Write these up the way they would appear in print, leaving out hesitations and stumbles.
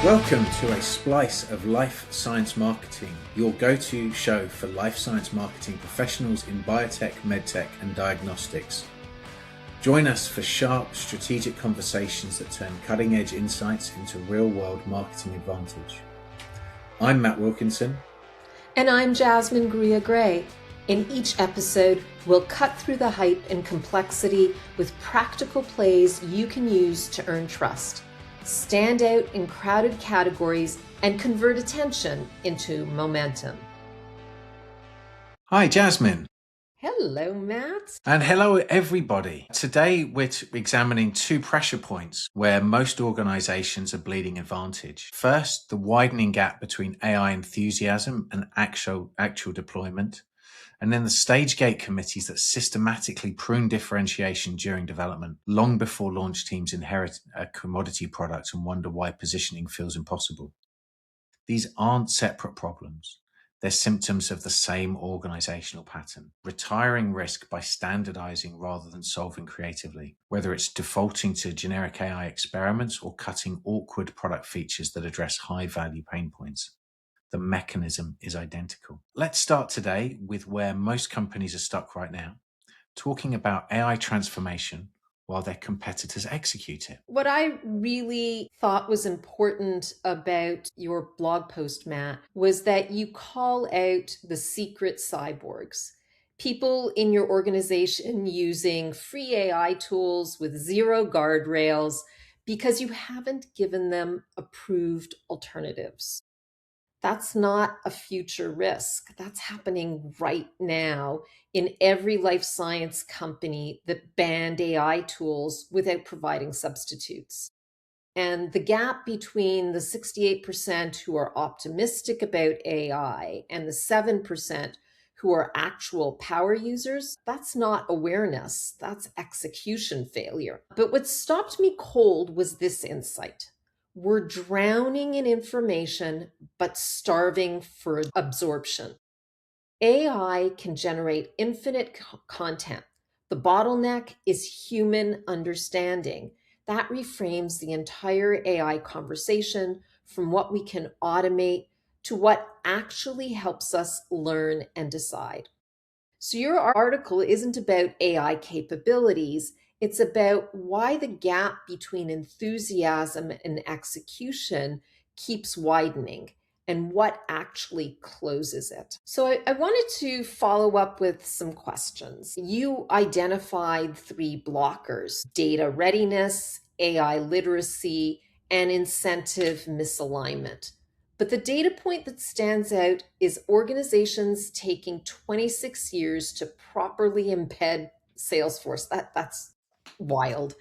Welcome to a splice of life science marketing, your go-to show for life science marketing professionals in biotech, medtech, and diagnostics. Join us for sharp, strategic conversations that turn cutting-edge insights into real-world marketing advantage. I'm Matt Wilkinson. And I'm Jasmine Gray. In each episode, we'll cut through the hype and complexity with practical plays you can use to earn trust, stand out in crowded categories, and convert attention into momentum. Hi, Jasmine. Hello, Matt. And hello, everybody. Today, we're examining two pressure points where most organizations are bleeding advantage. First, the widening gap between AI enthusiasm and actual deployment. And then the stage gate committees that systematically prune differentiation during development, long before launch teams inherit a commodity product and wonder why positioning feels impossible. These aren't separate problems. They're symptoms of the same organizational pattern. Retiring risk by standardizing rather than solving creatively, whether it's defaulting to generic AI experiments or cutting awkward product features that address high-value pain points. The mechanism is identical. Let's start today with where most companies are stuck right now, talking about AI transformation while their competitors execute it. What I really thought was important about your blog post, Matt, was that you call out the secret cyborgs. People in your organization using free AI tools with zero guardrails because you haven't given them approved alternatives. That's not a future risk. That's happening right now in every life science company that banned AI tools without providing substitutes. And the gap between the 68% who are optimistic about AI and the 7% who are actual power users, that's not awareness, that's execution failure. But what stopped me cold was this insight. We're drowning in information, but starving for absorption. AI can generate infinite content. The bottleneck is human understanding. That reframes the entire AI conversation from what we can automate to what actually helps us learn and decide. So, your article isn't about AI capabilities, it's about why the gap between enthusiasm and execution keeps widening and what actually closes it. So I wanted to follow up with some questions. You identified three blockers: data readiness, AI literacy, and incentive misalignment. But the data point that stands out is organizations taking 26 years to properly embed Salesforce. That's wild.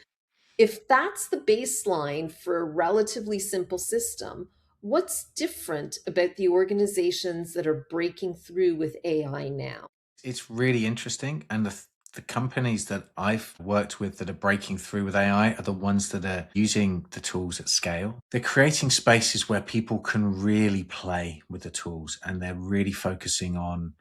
If that's the baseline for a relatively simple system, what's different about the organizations that are breaking through with AI now? It's really interesting. And the companies that I've worked with that are breaking through with AI are the ones that are using the tools at scale. They're creating spaces where people can really play with the tools, and they're really focusing on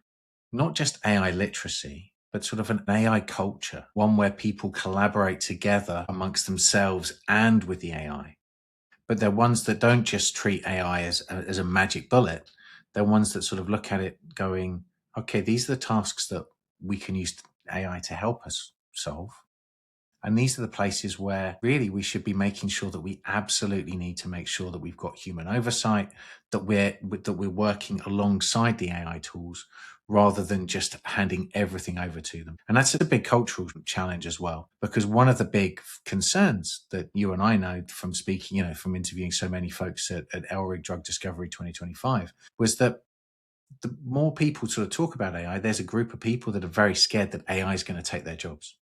not just AI literacy, but sort of an AI culture, one where people collaborate together amongst themselves and with the AI. But they're ones that don't just treat AI as a magic bullet. They're ones that sort of look at it going, okay, these are the tasks that we can use AI to help us solve. And these are the places where really we should be making sure that we absolutely need to make sure that we've got human oversight, that we're working alongside the AI tools rather than just handing everything over to them. And that's a big cultural challenge as well, because one of the big concerns that you and I know from speaking, from interviewing so many folks at Elrig Drug Discovery 2025, was that the more people sort of talk about AI, there's a group of people that are very scared that AI is going to take their jobs.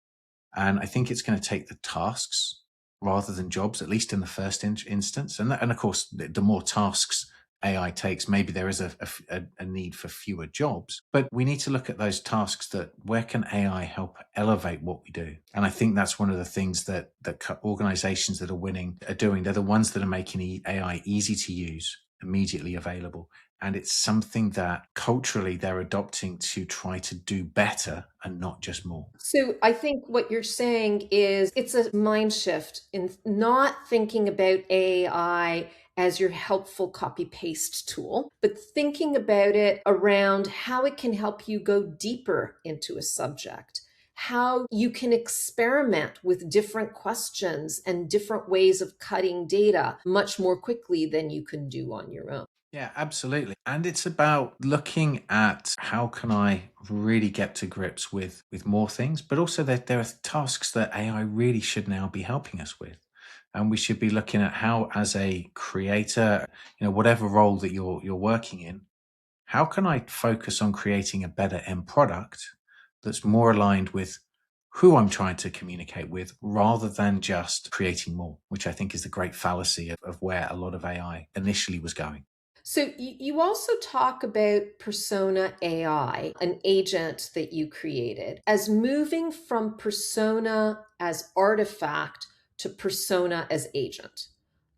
And I think it's going to take the tasks rather than jobs, at least in the first instance. And of course, the more tasks AI takes, maybe there is a need for fewer jobs. But we need to look at those tasks that where can AI help elevate what we do? And I think that's one of the things that organizations that are winning are doing. They're the ones that are making AI easy to use, immediately available. And it's something that culturally they're adopting to try to do better and not just more. So I think what you're saying is it's a mind shift in not thinking about AI as your helpful copy paste tool, but thinking about it around how it can help you go deeper into a subject, how you can experiment with different questions and different ways of cutting data much more quickly than you can do on your own. Yeah, absolutely. And it's about looking at how can I really get to grips with more things, but also that there are tasks that AI really should now be helping us with. And we should be looking at how, as a creator, whatever role that you're working in, how can I focus on creating a better end product that's more aligned with who I'm trying to communicate with rather than just creating more, which I think is the great fallacy of where a lot of AI initially was going. So you also talk about Persona AI, an agent that you created, as moving from persona as artifact to persona as agent.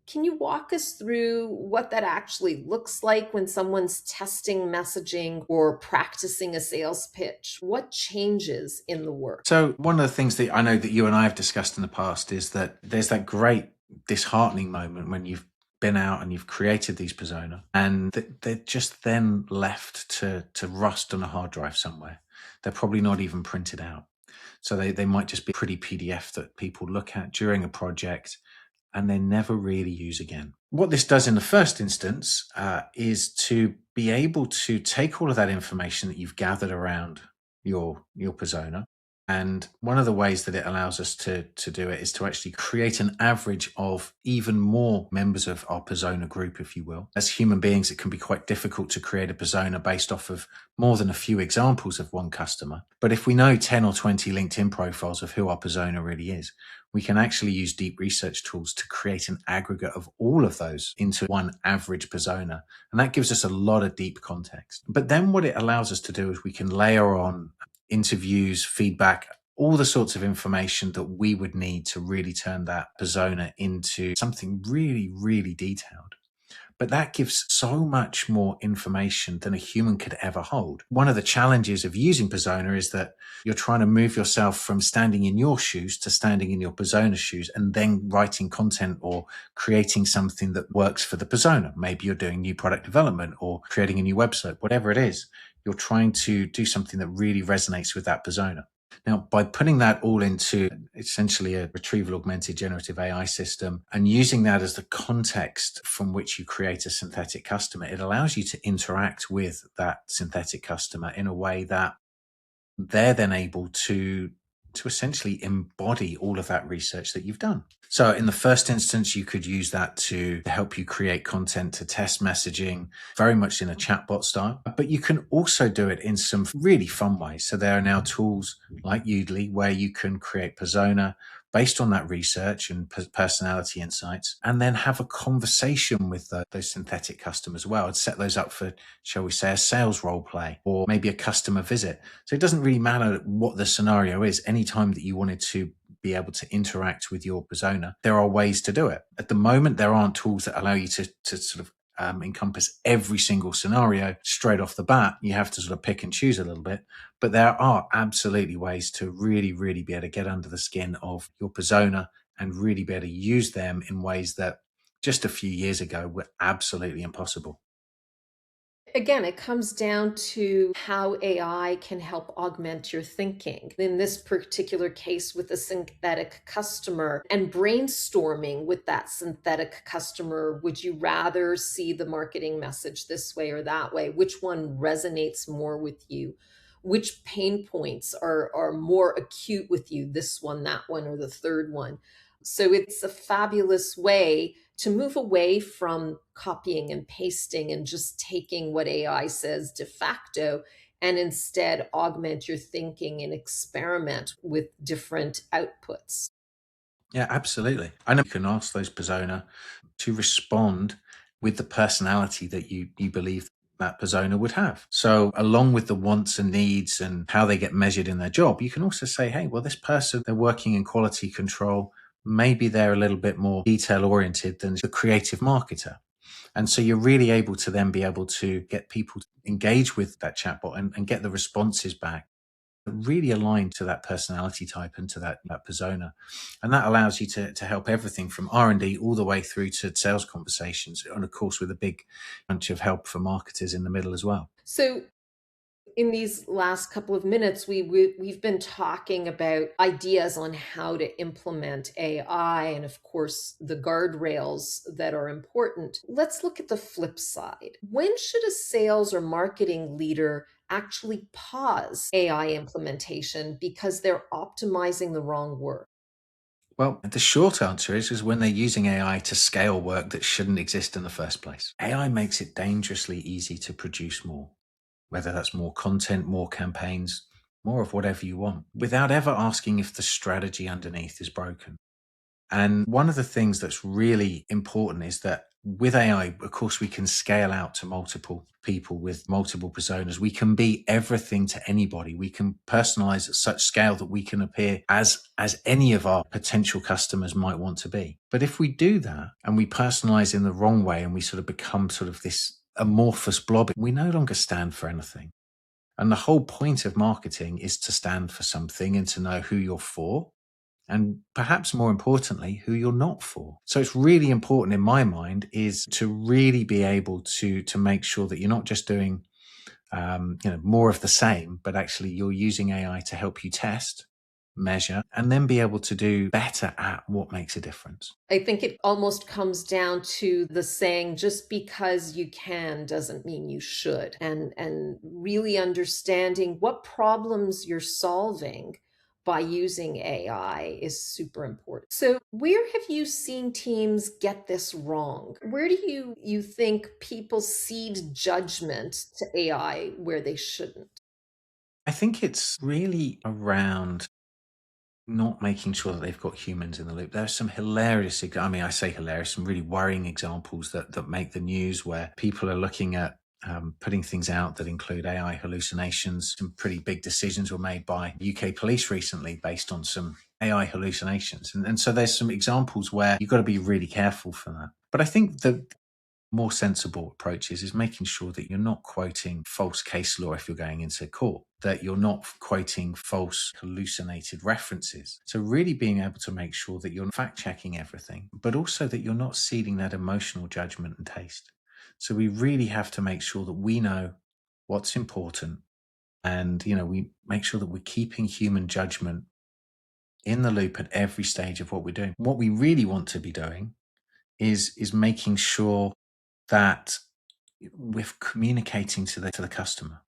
Can you walk us through what that actually looks like when someone's testing messaging or practicing a sales pitch? What changes in the work? So one of the things that I know that you and I have discussed in the past is that there's that great disheartening moment when you've been out and you've created these persona and they're just then left to rust on a hard drive somewhere. They're probably not even printed out. So they might just be a pretty PDF that people look at during a project and they never really use again. What this does in the first instance is to be able to take all of that information that you've gathered around your persona. And one of the ways that it allows us to do it is to actually create an average of even more members of our persona group, if you will. As human beings, it can be quite difficult to create a persona based off of more than a few examples of one customer. But if we know 10 or 20 LinkedIn profiles of who our persona really is, we can actually use deep research tools to create an aggregate of all of those into one average persona. And that gives us a lot of deep context. But then what it allows us to do is we can layer on interviews, feedback, all the sorts of information that we would need to really turn that persona into something really, really detailed. But that gives so much more information than a human could ever hold. One of the challenges of using persona is that you're trying to move yourself from standing in your shoes to standing in your persona's shoes and then writing content or creating something that works for the persona. Maybe you're doing new product development or creating a new website, whatever it is. You're trying to do something that really resonates with that persona. Now, by putting that all into essentially a retrieval augmented generative AI system and using that as the context from which you create a synthetic customer, it allows you to interact with that synthetic customer in a way that they're then able to essentially embody all of that research that you've done. So in the first instance, you could use that to help you create content to test messaging, very much in a chatbot style, but you can also do it in some really fun ways. So there are now tools like Udly where you can create persona based on that research and personality insights, and then have a conversation with those synthetic customers as well, and set those up for, shall we say, a sales role play or maybe a customer visit. So it doesn't really matter what the scenario is. Anytime that you wanted to be able to interact with your persona, there are ways to do it. At the moment, there aren't tools that allow you to sort of encompass every single scenario straight off the bat. You have to sort of pick and choose a little bit, but there are absolutely ways to really, really be able to get under the skin of your persona and really be able to use them in ways that just a few years ago were absolutely impossible. Again, it comes down to how AI can help augment your thinking. In this particular case, with a synthetic customer and brainstorming with that synthetic customer, would you rather see the marketing message this way or that way? Which one resonates more with you? Which pain points are more acute with you, this one, that one, or the third one? So it's a fabulous way to move away from copying and pasting and just taking what AI says de facto and instead augment your thinking and experiment with different outputs. Yeah, absolutely. I know you can ask those persona to respond with the personality that you believe that persona would have. So along with the wants and needs and how they get measured in their job, you can also say, hey, well, this person, they're working in quality control. Maybe they're a little bit more detail oriented than the creative marketer. And so you're really able to then be able to get people to engage with that chatbot and get the responses back really aligned to that personality type and to that persona. And that allows you to help everything from R&D all the way through to sales conversations. And of course, with a big bunch of help for marketers in the middle as well. So in these last couple of minutes, we've been talking about ideas on how to implement AI and, of course, the guardrails that are important. Let's look at the flip side. When should a sales or marketing leader actually pause AI implementation because they're optimizing the wrong work? Well, the short answer is when they're using AI to scale work that shouldn't exist in the first place. AI makes it dangerously easy to produce more, whether that's more content, more campaigns, more of whatever you want, without ever asking if the strategy underneath is broken. And one of the things that's really important is that with AI, of course, we can scale out to multiple people with multiple personas. We can be everything to anybody. We can personalize at such scale that we can appear as any of our potential customers might want to be. But if we do that and we personalize in the wrong way and we sort of become sort of this amorphous blob, we no longer stand for anything. And the whole point of marketing is to stand for something and to know who you're for, and perhaps more importantly, who you're not for. So it's really important in my mind is to really be able to make sure that you're not just doing more of the same, but actually you're using AI to help you test, measure, and then be able to do better at what makes a difference. I think it almost comes down to the saying, just because you can doesn't mean you should. And really understanding what problems you're solving by using AI is super important. So where have you seen teams get this wrong? Where do you think people cede judgment to AI where they shouldn't? I think it's really around not making sure that they've got humans in the loop. There's some hilarious, I mean, I say hilarious, some really worrying examples that make the news where people are looking at putting things out that include AI hallucinations. Some pretty big decisions were made by UK police recently based on some AI hallucinations. And so there's some examples where you've got to be really careful for that. But I think the more sensible approaches is making sure that you're not quoting false case law if you're going into court, that you're not quoting false hallucinated references. So really being able to make sure that you're fact checking everything, but also that you're not ceding that emotional judgment and taste. So we really have to make sure that we know what's important, and we make sure that we're keeping human judgment in the loop at every stage of what we're doing. What we really want to be doing is making sure that we're communicating to the customer.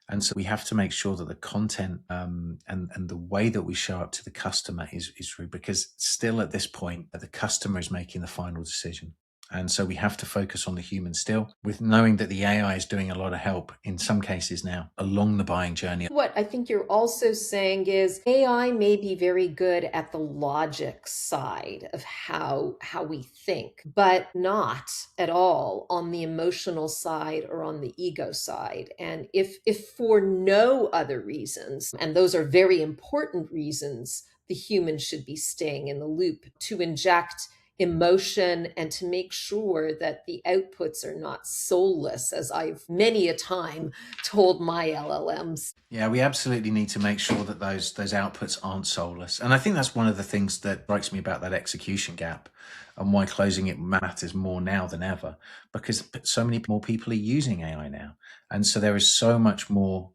And so we have to make sure that the content and the way that we show up to the customer is true, because still at this point, the customer is making the final decision. And so we have to focus on the human still, with knowing that the AI is doing a lot of help in some cases now along the buying journey. What I think you're also saying is AI may be very good at the logic side of how we think, but not at all on the emotional side or on the ego side. And if for no other reasons, and those are very important reasons, the human should be staying in the loop to inject emotion and to make sure that the outputs are not soulless, as I've many a time told my LLMs. Yeah, we absolutely need to make sure that those outputs aren't soulless. And I think that's one of the things that strikes me about that execution gap and why closing it matters more now than ever, because so many more people are using AI now. And so there is so much more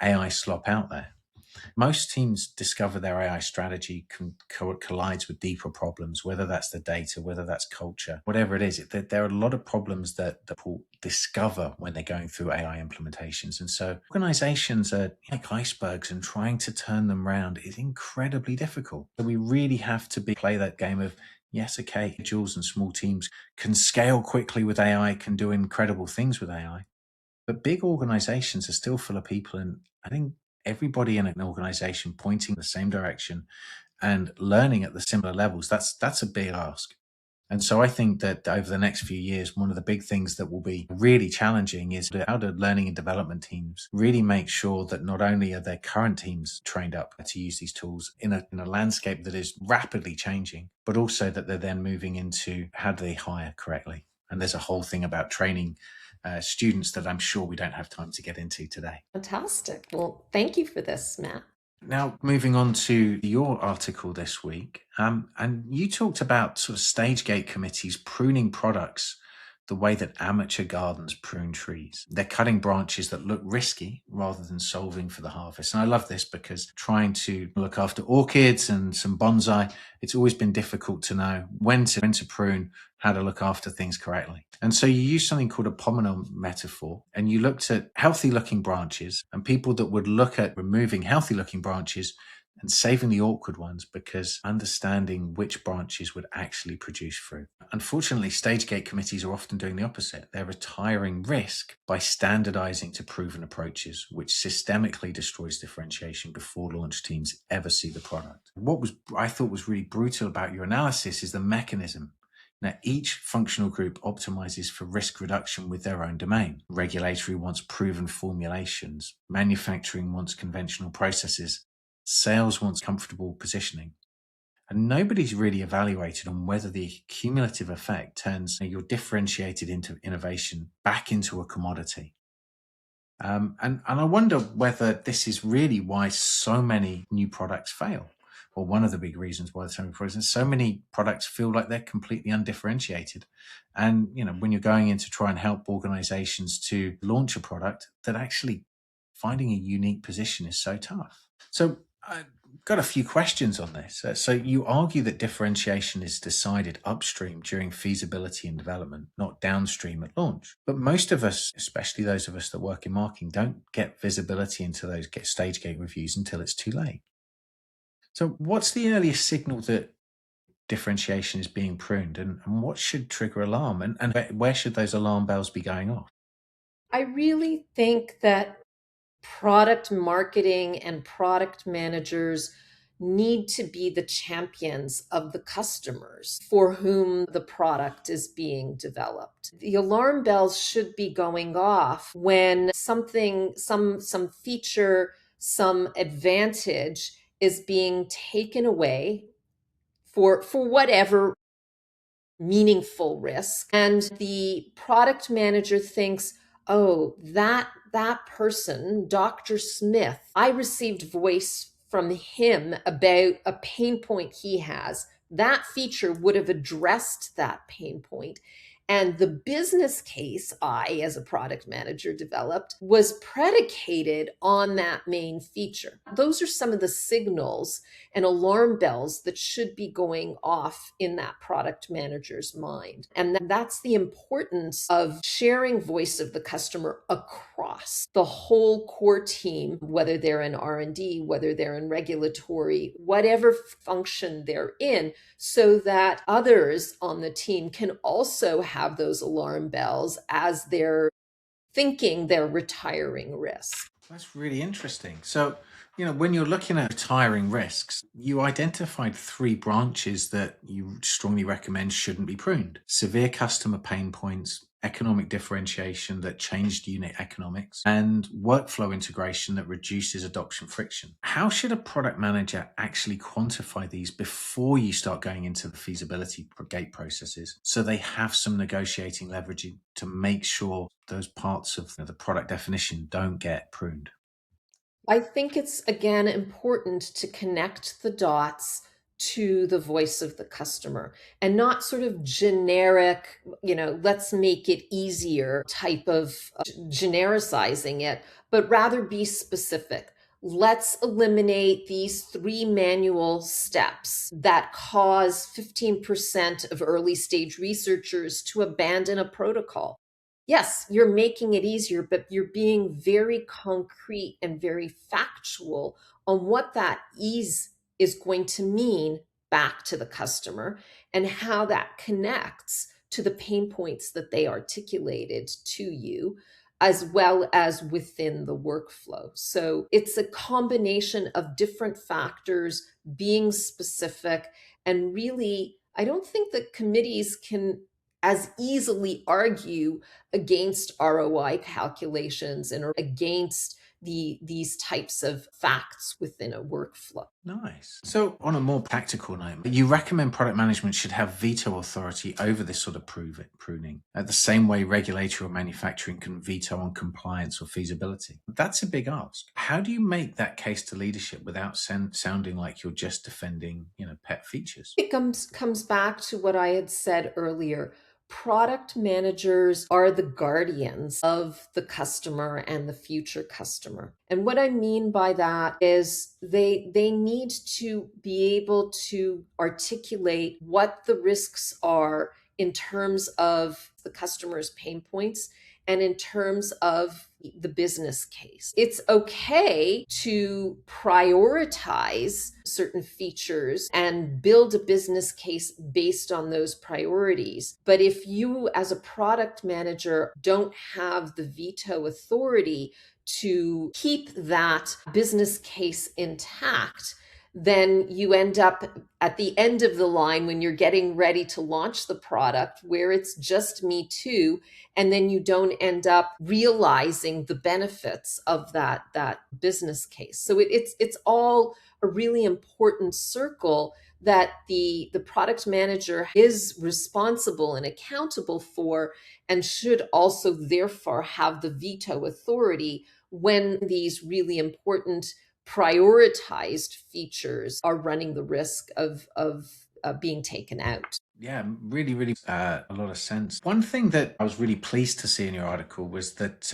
AI slop out there. Most teams discover their AI strategy collides with deeper problems, whether that's the data, whether that's culture, whatever it is. There are a lot of problems that people discover when they're going through AI implementations. And so organizations are like icebergs, and trying to turn them around is incredibly difficult. So we really have to play that game of, yes, okay, individuals and small teams can scale quickly with AI, can do incredible things with AI. But big organizations are still full of people. And I think everybody in an organization pointing in the same direction and learning at the similar levels, that's a big ask. And so I think that over the next few years, one of the big things that will be really challenging is how do learning and development teams really make sure that not only are their current teams trained up to use these tools in a landscape that is rapidly changing, but also that they're then moving into how do they hire correctly. And there's a whole thing about training students that I'm sure we don't have time to get into today. Fantastic. Well, thank you for this, Matt. Now, moving on to your article this week, and you talked about sort of stage gate committees pruning products the way that amateur gardens prune trees. They're cutting branches that look risky rather than solving for the harvest. And I love this because trying to look after orchids and some bonsai, it's always been difficult to know when to prune, how to look after things correctly. And so you use something called a pomander metaphor, and you looked at healthy looking branches and people that would look at removing healthy looking branches and saving the awkward ones because understanding which branches would actually produce fruit. Unfortunately, stage gate committees are often doing the opposite. They're retiring risk by standardizing to proven approaches, which systemically destroys differentiation before launch teams ever see the product. What I thought was really brutal about your analysis is the mechanism. Now, each functional group optimizes for risk reduction with their own domain. Regulatory wants proven formulations. Manufacturing wants conventional processes. Sales wants comfortable positioning. And nobody's really evaluated on whether the cumulative effect turns your differentiated into innovation back into a commodity. And I wonder whether this is really why so many new products fail, or one of the big reasons why so many products feel like they're completely undifferentiated. And when you're going in to try and help organizations to launch a product, that actually finding a unique position is so tough. So I've got a few questions on this. So you argue that differentiation is decided upstream during feasibility and development, not downstream at launch. But most of us, especially those of us that work in marketing, don't get visibility into those stage gate reviews until it's too late. So what's the earliest signal that differentiation is being pruned, and what should trigger alarm, and where should those alarm bells be going off? I really think that product marketing and product managers need to be the champions of the customers for whom the product is being developed. The alarm bells should be going off when something, some feature, some advantage is being taken away for whatever meaningful risk, and the product manager thinks, oh, that person, Dr. Smith, I received voice from him about a pain point he has. That feature would have addressed that pain point. And the business case I, as a product manager, developed was predicated on that main feature. Those are some of the signals and alarm bells that should be going off in that product manager's mind. And that's the importance of sharing voice of the customer across the whole core team, whether they're in R&D, whether they're in regulatory, whatever function they're in, so that others on the team can also have those alarm bells as they're thinking they're retiring risk. That's really interesting. So, when you're looking at retiring risks, you identified 3 branches that you strongly recommend shouldn't be pruned: severe customer pain points, economic differentiation that changed unit economics, and workflow integration that reduces adoption friction. How should a product manager actually quantify these before you start going into the feasibility gate processes, so they have some negotiating leverage to make sure those parts of the product definition don't get pruned? I think it's again important to connect the dots to the voice of the customer and not sort of generic, let's make it easier type of genericizing it, but rather be specific. Let's eliminate these 3 manual steps that cause 15% of early stage researchers to abandon a protocol. Yes, you're making it easier, but you're being very concrete and very factual on what that ease is going to mean back to the customer and how that connects to the pain points that they articulated to you, as well as within the workflow. So it's a combination of different factors being specific. And really, I don't think that committees can as easily argue against ROI calculations and against these types of facts within a workflow. Nice. So, on a more practical note, you recommend product management should have veto authority over this sort of pruning, the same way regulatory or manufacturing can veto on compliance or feasibility. That's a big ask. How do you make that case to leadership without sounding like you're just defending, pet features? It comes back to what I had said earlier. Product managers are the guardians of the customer and the future customer. And what I mean by that is they need to be able to articulate what the risks are in terms of the customer's pain points and in terms of the business case. It's okay to prioritize certain features and build a business case based on those priorities. But if you, as a product manager, don't have the veto authority to keep that business case intact, then you end up at the end of the line when you're getting ready to launch the product where it's just me too, and then you don't end up realizing the benefits of that business case. So it's all a really important circle that the product manager is responsible and accountable for, and should also therefore have the veto authority when these really important prioritized features are running the risk of being taken out. Yeah, really, really a lot of sense. One thing that I was really pleased to see in your article was that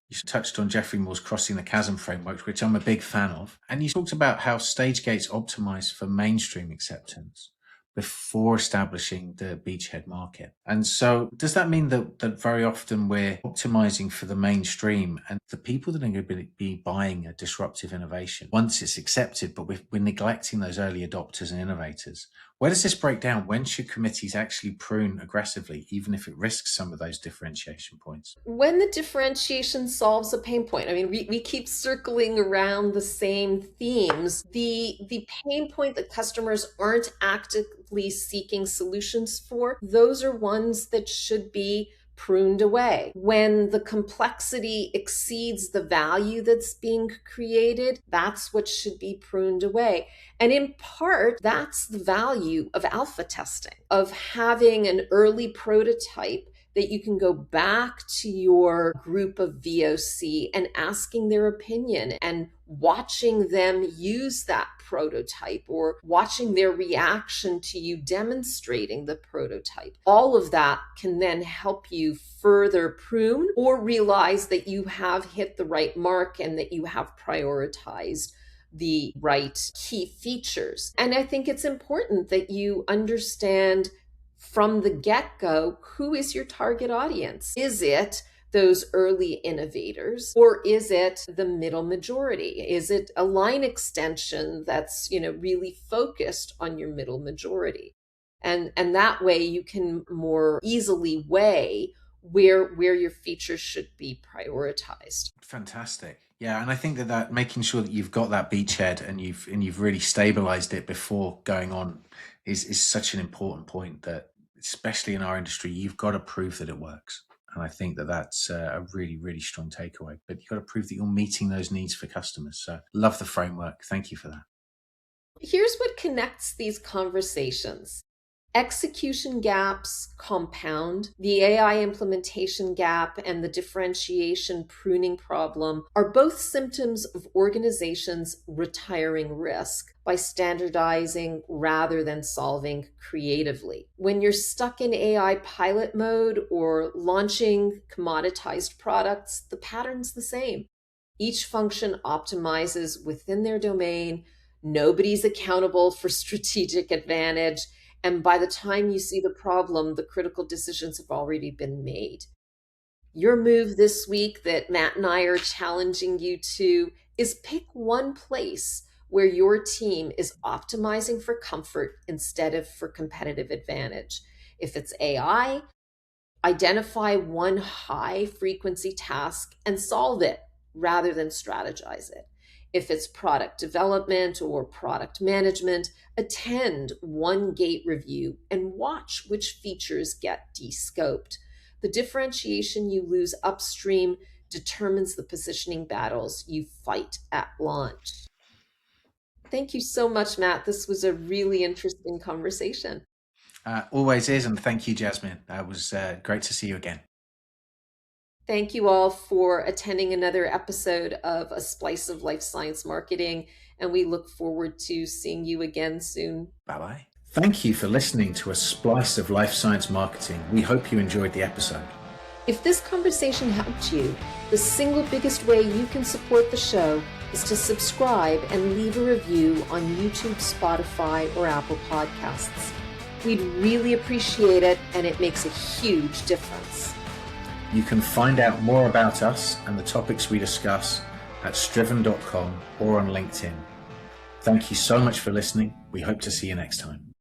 you touched on Jeffrey Moore's Crossing the Chasm framework, which I'm a big fan of. And you talked about how stage gates optimize for mainstream acceptance before establishing the beachhead market. And so does that mean that very often we're optimizing for the mainstream and the people that are going to be buying a disruptive innovation once it's accepted, but we're neglecting those early adopters and innovators? Where does this break down? When should committees actually prune aggressively, even if it risks some of those differentiation points? When the differentiation solves a pain point. I mean, we keep circling around the same themes. The pain point that customers aren't actively seeking solutions for, those are ones that should be pruned away. When the complexity exceeds the value that's being created, that's what should be pruned away. And in part, that's the value of alpha testing, of having an early prototype that you can go back to your group of VOC and asking their opinion and watching them use that prototype or watching their reaction to you demonstrating the prototype. All of that can then help you further prune or realize that you have hit the right mark and that you have prioritized the right key features. And I think it's important that you understand from the get-go, who is your target audience? Is it those early innovators, or is it the middle majority? Is it a line extension that's, really focused on your middle majority? And that way you can more easily weigh where your features should be prioritized. Fantastic. Yeah, and I think that making sure that you've got that beachhead and you've really stabilized it before going on is such an important point, that especially in our industry, you've got to prove that it works. And I think that's a really, really strong takeaway. But you've got to prove that you're meeting those needs for customers. So love the framework. Thank you for that. Here's what connects these conversations. Execution gaps compound. The AI implementation gap and the differentiation pruning problem are both symptoms of organizations retiring risk by standardizing rather than solving creatively. When you're stuck in AI pilot mode or launching commoditized products, the pattern's the same. Each function optimizes within their domain. Nobody's accountable for strategic advantage. And by the time you see the problem, the critical decisions have already been made. Your move this week that Matt and I are challenging you to is pick one place where your team is optimizing for comfort instead of for competitive advantage. If it's AI, identify one high frequency task and solve it rather than strategize it. If it's product development or product management, attend one gate review and watch which features get de-scoped. The differentiation you lose upstream determines the positioning battles you fight at launch. Thank you so much, Matt. This was a really interesting conversation. Always is. And thank you, Jasmine. It was great to see you again. Thank you all for attending another episode of A Splice of Life Science Marketing, and we look forward to seeing you again soon. Bye-bye. Thank you for listening to A Splice of Life Science Marketing. We hope you enjoyed the episode. If this conversation helped you, the single biggest way you can support the show is to subscribe and leave a review on YouTube, Spotify, or Apple Podcasts. We'd really appreciate it, and it makes a huge difference. You can find out more about us and the topics we discuss at striven.com or on LinkedIn. Thank you so much for listening. We hope to see you next time.